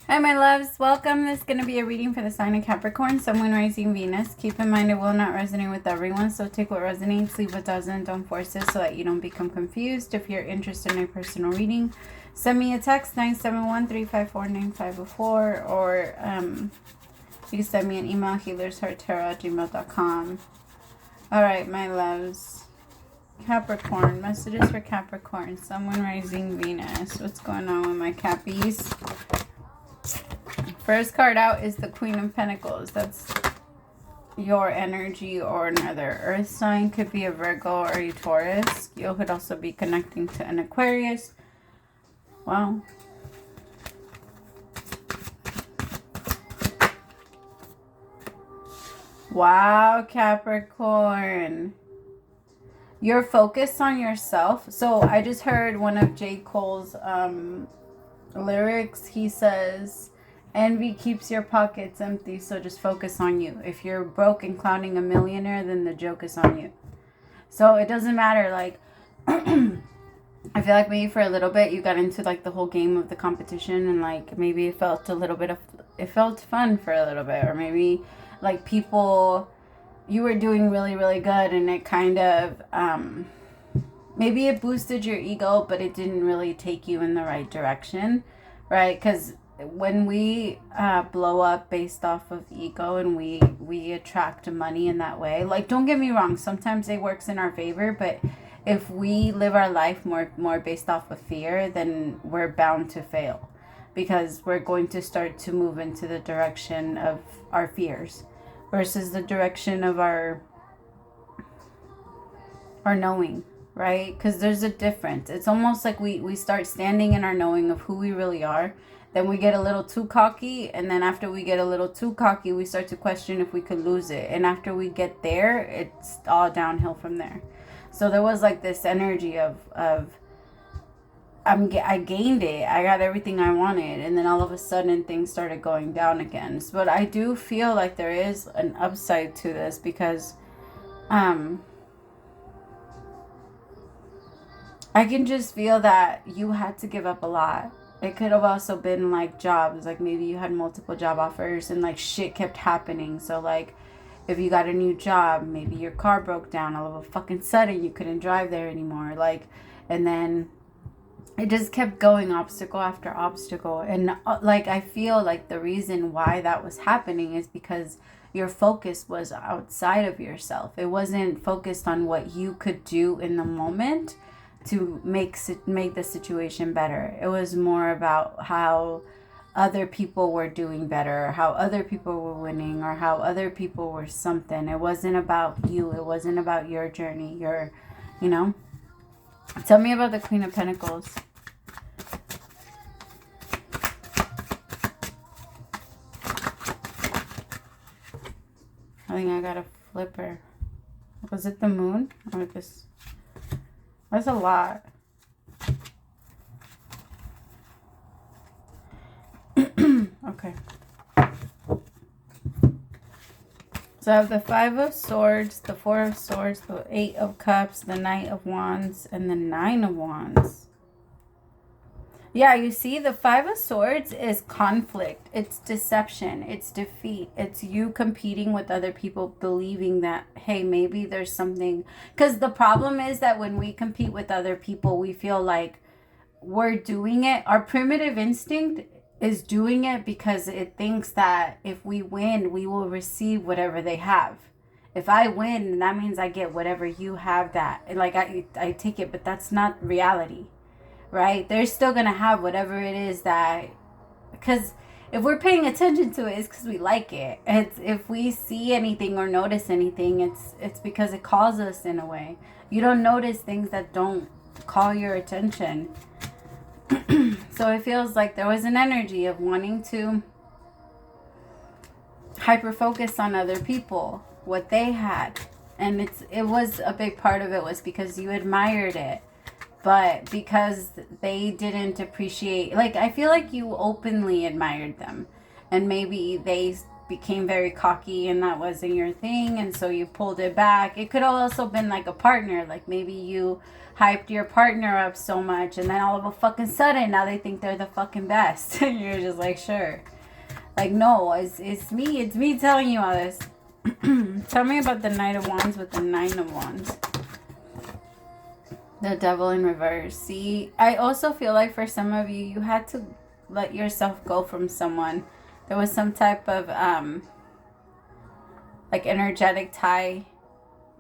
Hi, my loves. Welcome. This is going to be a reading for the sign of Capricorn, Sun, Moon, Rising, Venus. Keep in mind it will not resonate with everyone, so take what resonates, leave what doesn't. Don't force it so that you don't become confused. If you're interested in a personal reading, send me a text, 971-354-9504, or you can send me an email, HealersHeartTarot@gmail.com. All right, my loves. Capricorn. Messages for Capricorn, Sun, Moon, Rising, Venus. What's going on with my Cappies? First card out is the Queen of Pentacles. That's your energy or another earth sign. Could be a Virgo or a Taurus. You could also be connecting to an Aquarius. Wow. Wow, Capricorn. You're focused on yourself. So I just heard one of J. Cole's lyrics. He says, envy keeps your pockets empty, so just focus on you. If you're broke and clowning a millionaire, then the joke is on you. So it doesn't matter, like, I feel like maybe for a little bit you got into like the whole game of the competition, and like maybe it felt fun for a little bit, or maybe like people, you were doing really, really good, and it kind of, maybe it boosted your ego, but it didn't really take you in the right direction, right? Because when we blow up based off of ego and we attract money in that way, like, don't get me wrong, sometimes it works in our favor, but if we live our life more based off of fear, then we're bound to fail, because we're going to start to move into the direction of our fears versus the direction of our knowing, right? Because there's a difference. It's almost like we start standing in our knowing of who we really are. Then we get a little too cocky, and then after we get a little too cocky, we start to question if we could lose it. And after we get there, it's all downhill from there. So there was like this energy of I gained it. I got everything I wanted, and then all of a sudden things started going down again. But I do feel like there is an upside to this, because I can just feel that you had to give up a lot. It could have also been like jobs, like maybe you had multiple job offers and like shit kept happening. So like if you got a new job, maybe your car broke down all of a fucking sudden, you couldn't drive there anymore. Like, and then it just kept going, obstacle after obstacle. And like, I feel like the reason why that was happening is because your focus was outside of yourself. It wasn't focused on what you could do in the moment to make the situation better. It was more about how other people were doing better, how other people were winning, or how other people were something. It wasn't about you. It wasn't about your journey. You know? Tell me about the Queen of Pentacles. I think I got a flipper. Was it the moon? Or this? That's a lot. Okay. So I have the Five of Swords, the Four of Swords, the Eight of Cups, the Knight of Wands, and the Nine of Wands. Yeah, you see, the Five of Swords is conflict. It's deception. It's defeat. It's you competing with other people, believing that, hey, maybe there's something. Because the problem is that when we compete with other people, we feel like we're doing it. Our primitive instinct is doing it because it thinks that if we win, we will receive whatever they have. If I win, that means I get whatever you have that. Like, I take it, but that's not reality. Right? They're still going to have whatever it is that, because if we're paying attention to it, it's because we like it. It's, if we see anything or notice anything, it's because it calls us in a way. You don't notice things that don't call your attention. So it feels like there was an energy of wanting to hyper focus on other people, what they had. And it was a big part of it was because you admired it. But because they didn't appreciate, like, I feel like you openly admired them. And maybe they became very cocky and that wasn't your thing, and so you pulled it back. It could have also been like a partner, like maybe you hyped your partner up so much and then all of a fucking sudden now they think they're the fucking best. And you're just like, sure. Like, no, it's me telling you all this. Tell me about the Knight of Wands with the 9 of Wands. The Devil in reverse. See, I also feel like for some of you, you had to let yourself go from someone. There was some type of like energetic tie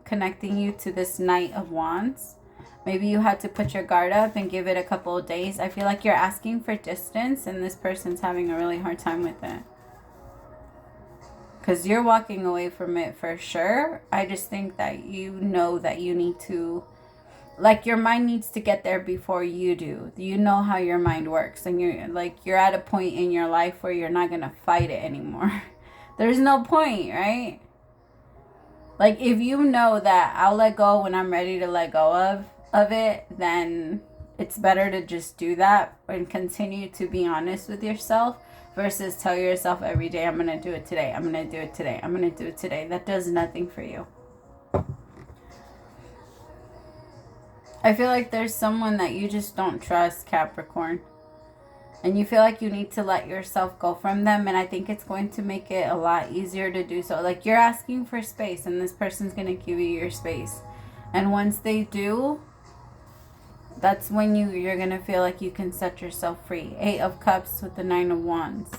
connecting you to this Knight of Wands. Maybe you had to put your guard up and give it a couple of days. I feel like you're asking for distance and this person's having a really hard time with it. Because you're walking away from it for sure. I just think that you know that you need to, like, your mind needs to get there before you do. You know how your mind works. And you're at a point in your life where you're not going to fight it anymore. There's no point, right? Like, if you know that I'll let go when I'm ready to let go of it, then it's better to just do that and continue to be honest with yourself versus tell yourself every day, I'm going to do it today. I'm going to do it today. I'm going to do it today. That does nothing for you. I feel like there's someone that you just don't trust, Capricorn. And you feel like you need to let yourself go from them. And I think it's going to make it a lot easier to do so. Like, you're asking for space and this person's going to give you your space. And once they do, that's when you're going to feel like you can set yourself free. 8 of Cups with the 9 of Wands.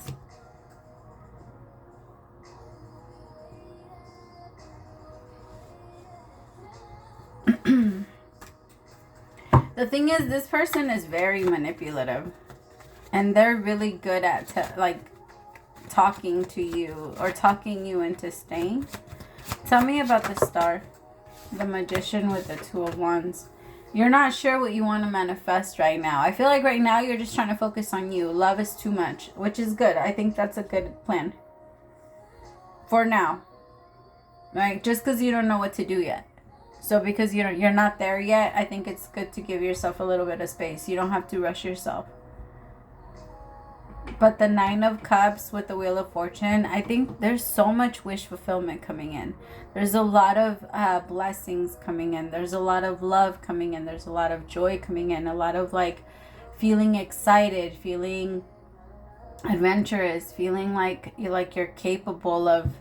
The thing is, this person is very manipulative. And they're really good at, like, talking to you or talking you into staying. Tell me about the Star. The Magician with the 2 of Wands. You're not sure what you want to manifest right now. I feel like right now you're just trying to focus on you. Love is too much, which is good. I think that's a good plan. For now. Right? Just because you don't know what to do yet. So because you're not there yet, I think it's good to give yourself a little bit of space. You don't have to rush yourself. But the 9 of Cups with the Wheel of Fortune, I think there's so much wish fulfillment coming in. There's a lot of blessings coming in. There's a lot of love coming in. There's a lot of joy coming in. A lot of, like, feeling excited, feeling adventurous, feeling like you're capable of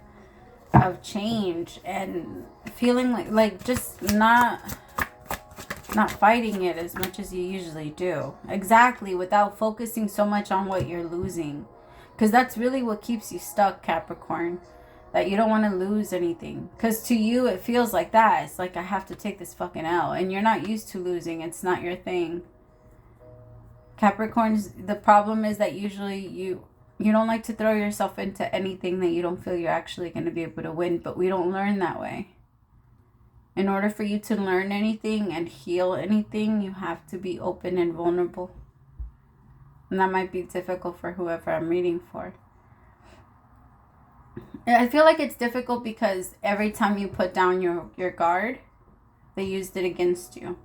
change, and feeling like just not fighting it as much as you usually do. Exactly, without focusing so much on what you're losing. Because that's really what keeps you stuck, Capricorn. That you don't want to lose anything. Because to you, it feels like that. It's like, I have to take this fucking L. And you're not used to losing. It's not your thing. Capricorns, the problem is that usually you don't like to throw yourself into anything that you don't feel you're actually going to be able to win. But we don't learn that way. In order for you to learn anything and heal anything, you have to be open and vulnerable. And that might be difficult for whoever I'm reading for. I feel like it's difficult because every time you put down your guard, they used it against you.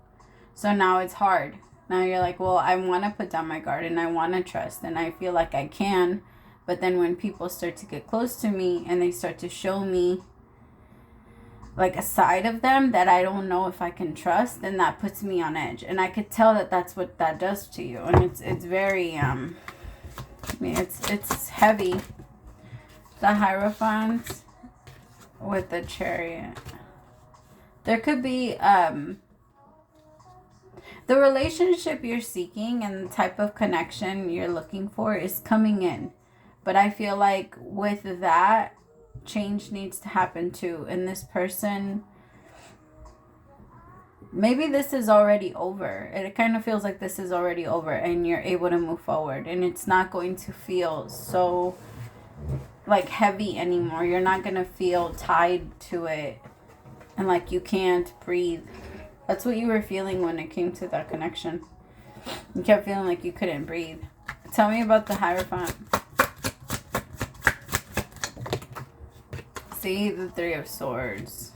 So now it's hard. Now you're like, well, I want to put down my guard and I want to trust and I feel like I can. But then when people start to get close to me and they start to show me like a side of them that I don't know if I can trust, then that puts me on edge. And I could tell that that's what that does to you. And it's very, it's heavy. The Hierophant with the Chariot. There could be, the relationship you're seeking and the type of connection you're looking for is coming in. But I feel like with that, change needs to happen too. And this person, maybe this is already over. It kind of feels like this is already over and you're able to move forward. And it's not going to feel so like heavy anymore. You're not going to feel tied to it and like you can't breathe. That's what you were feeling when it came to that connection. You kept feeling like you couldn't breathe. Tell me about the Hierophant. See, the 3 of Swords.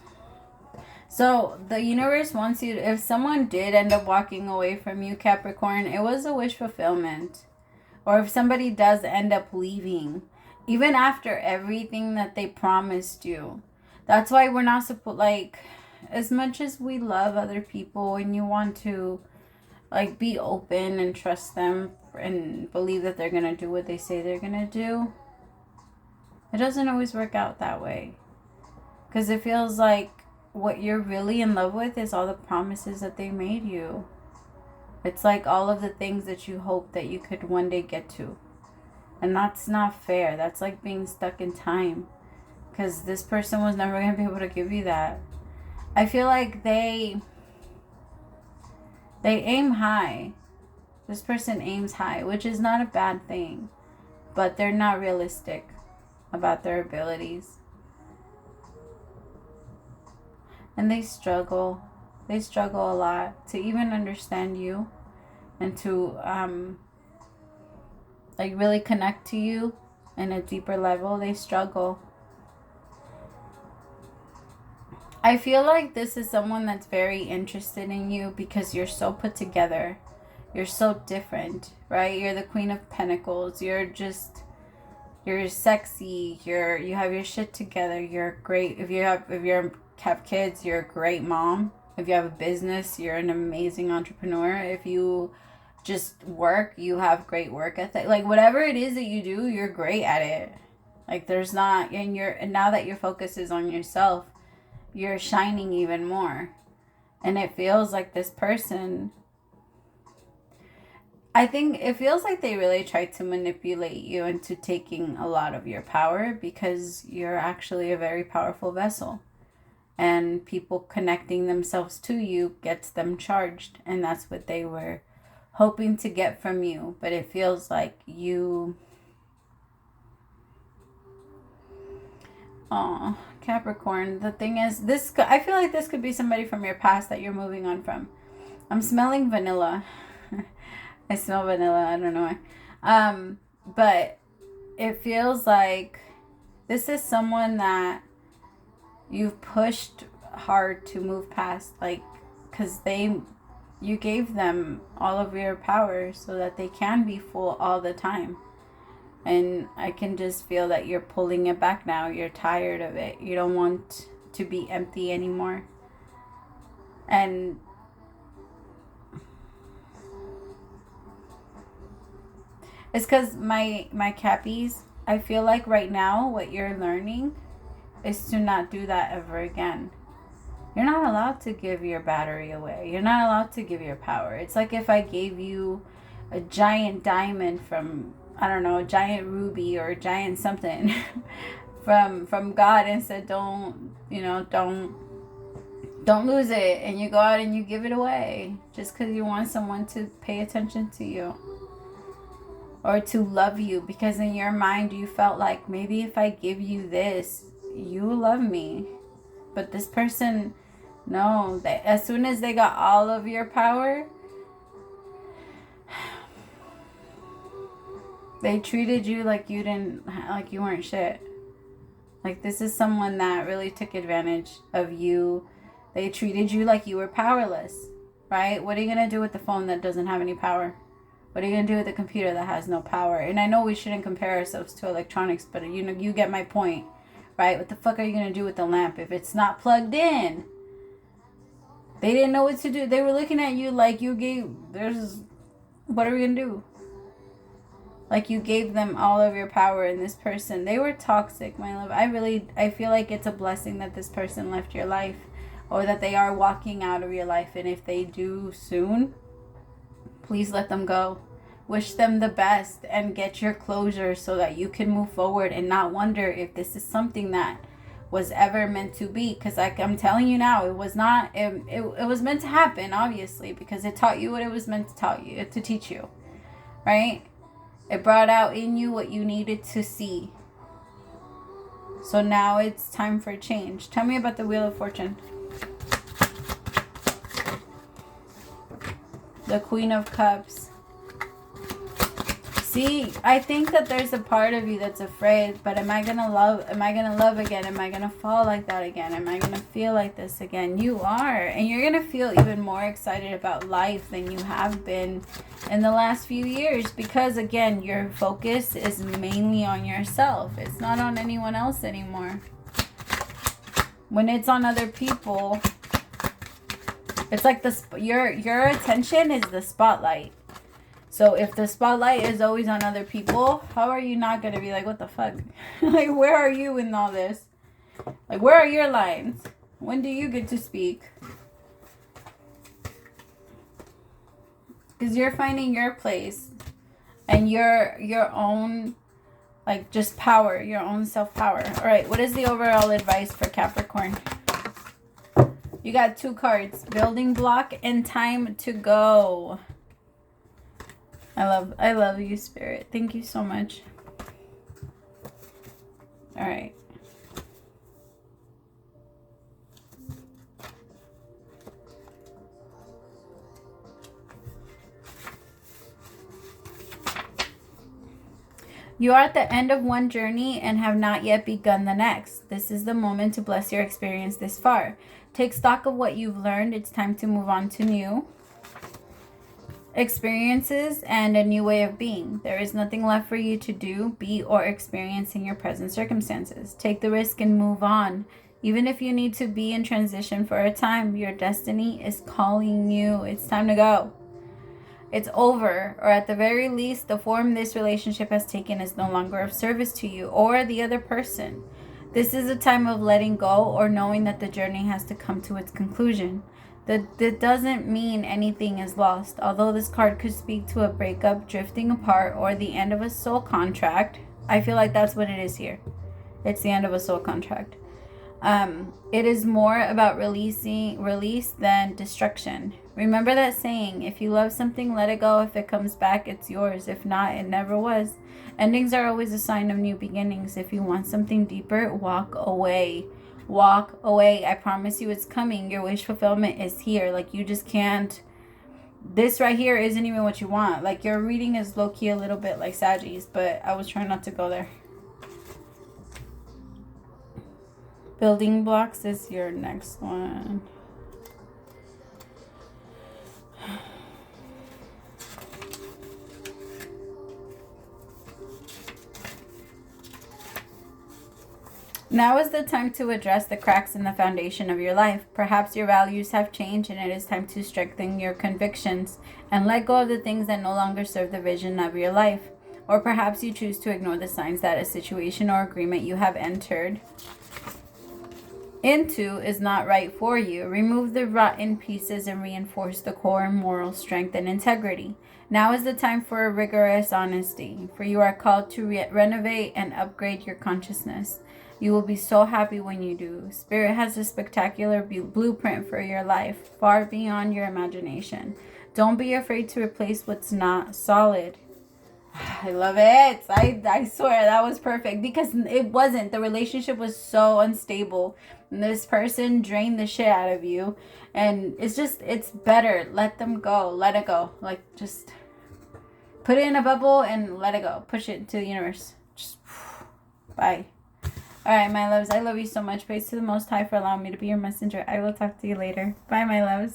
So the universe wants you to, if someone did end up walking away from you, Capricorn, it was a wish fulfillment. Or if somebody does end up leaving, even after everything that they promised you. That's why we're not supposed, like, as much as we love other people and you want to, like, be open and trust them and believe that they're going to do what they say they're going to do, it doesn't always work out that way. Because it feels like what you're really in love with is all the promises that they made you. It's like all of the things that you hope that you could one day get to. And that's not fair. That's like being stuck in time. Because this person was never going to be able to give you that. I feel like they aim high. This person aims high, which is not a bad thing. But they're not realistic about their abilities. And they struggle. They struggle a lot to even understand you and to like really connect to you in a deeper level. They struggle. I feel like this is someone that's very interested in you because you're so put together. You're so different, right? You're the Queen of Pentacles. You're sexy. You have your shit together. You're great. If you have kids, you're a great mom. If you have a business, you're an amazing entrepreneur. If you just work, you have great work ethic. Like whatever it is that you do, you're great at it. Like there's not, and now that your focus is on yourself, you're shining even more. And it feels like this person, I think it feels like they really tried to manipulate you into taking a lot of your power because you're actually a very powerful vessel. And people connecting themselves to you gets them charged. And that's what they were hoping to get from you. But it feels like you... Oh, Capricorn. The thing is, I feel like this could be somebody from your past that you're moving on from. I'm smelling vanilla. I smell vanilla. I don't know why. But it feels like this is someone that you've pushed hard to move past, like, because you gave them all of your power so that they can be full all the time. And I can just feel that you're pulling it back now. You're tired of it. You don't want to be empty anymore. And it's because my Cappies, I feel like right now what you're learning is to not do that ever again. You're not allowed to give your battery away. You're not allowed to give your power. It's like if I gave you a giant diamond from, I don't know, a giant ruby or a giant something from God and said, don't lose it. And you go out and you give it away just because you want someone to pay attention to you or to love you, because in your mind you felt like maybe if I give you this, you love me. But this person, no, as soon as they got all of your power, they treated you like you weren't shit. Like this is someone that really took advantage of you. They treated you like you were powerless, right? What are you going to do with the phone that doesn't have any power? What are you going to do with the computer that has no power? And I know we shouldn't compare ourselves to electronics, but you get my point, right? What the fuck are you going to do with the lamp if it's not plugged in? They didn't know what to do. They were looking at you like what are we going to do? Like you gave them all of your power, and this person, they were toxic, my love. I feel like it's a blessing that this person left your life, or that they are walking out of your life. And if they do soon, please let them go. Wish them the best and get your closure so that you can move forward and not wonder if this is something that was ever meant to be. Because I'm telling you now, it was not. It was meant to happen, obviously, because it taught you what it was meant to teach you, right? It brought out in you what you needed to see. So now it's time for change. Tell me about the Wheel of Fortune. The Queen of Cups. See, I think that there's a part of you that's afraid, but am I going to love? Am I going to love again? Am I going to fall like that again? Am I going to feel like this again? You are. And you're going to feel even more excited about life than you have been in the last few years. Because, again, your focus is mainly on yourself. It's not on anyone else anymore. When it's on other people, it's like your attention is the spotlight. So if the spotlight is always on other people, how are you not going to be like, what the fuck? Like, where are you in all this? Like, where are your lines? When do you get to speak? Because you're finding your place and your own, like, just power, your own self-power. All right, what is the overall advice for Capricorn? You got 2 cards, building block and time to go. I love you, Spirit. Thank you so much. All right. You are at the end of one journey and have not yet begun the next. This is the moment to bless your experience this far. Take stock of what you've learned. It's time to move on to new experiences and a new way of being. There is nothing left for you to do, be, or experience in your present circumstances. Take the risk and move on. Even if you need to be in transition for a time, your destiny is calling you. It's time to go. It's over, or at the very least, the form this relationship has taken is no longer of service to you or the other person. This is a time of letting go or knowing that the journey has to come to its conclusion. That doesn't mean anything is lost. Although this card could speak to a breakup, drifting apart, or the end of a soul contract, I feel like that's what it is here. It's the end of a soul contract. It is more about release than destruction. Remember that saying, if you love something, let it go. If it comes back, it's yours. If not, it never was. Endings are always a sign of new beginnings. If you want something deeper, walk away. Walk away. I promise you it's coming. Your wish fulfillment is here. Like, you just can't. This right here isn't even what you want. Like, your reading is low-key a little bit like Saggies, but I was trying not to go there. Building blocks is your next one. Now is the time to address the cracks in the foundation of your life. Perhaps your values have changed and it is time to strengthen your convictions and let go of the things that no longer serve the vision of your life. Or perhaps you choose to ignore the signs that a situation or agreement you have entered into is not right for you. Remove the rotten pieces and reinforce the core moral strength and integrity. Now is the time for a rigorous honesty, for you are called to renovate and upgrade your consciousness. You will be so happy when you do. Spirit has a spectacular blueprint for your life, far beyond your imagination. Don't be afraid to replace what's not solid. I love it. I swear that was perfect, because it wasn't. The relationship was so unstable. And this person drained the shit out of you. And it's better. Let them go. Let it go. Like, just put it in a bubble and let it go. Push it to the universe. Just bye. Alright, my loves, I love you so much. Praise to the Most High for allowing me to be your messenger. I will talk to you later. Bye, my loves.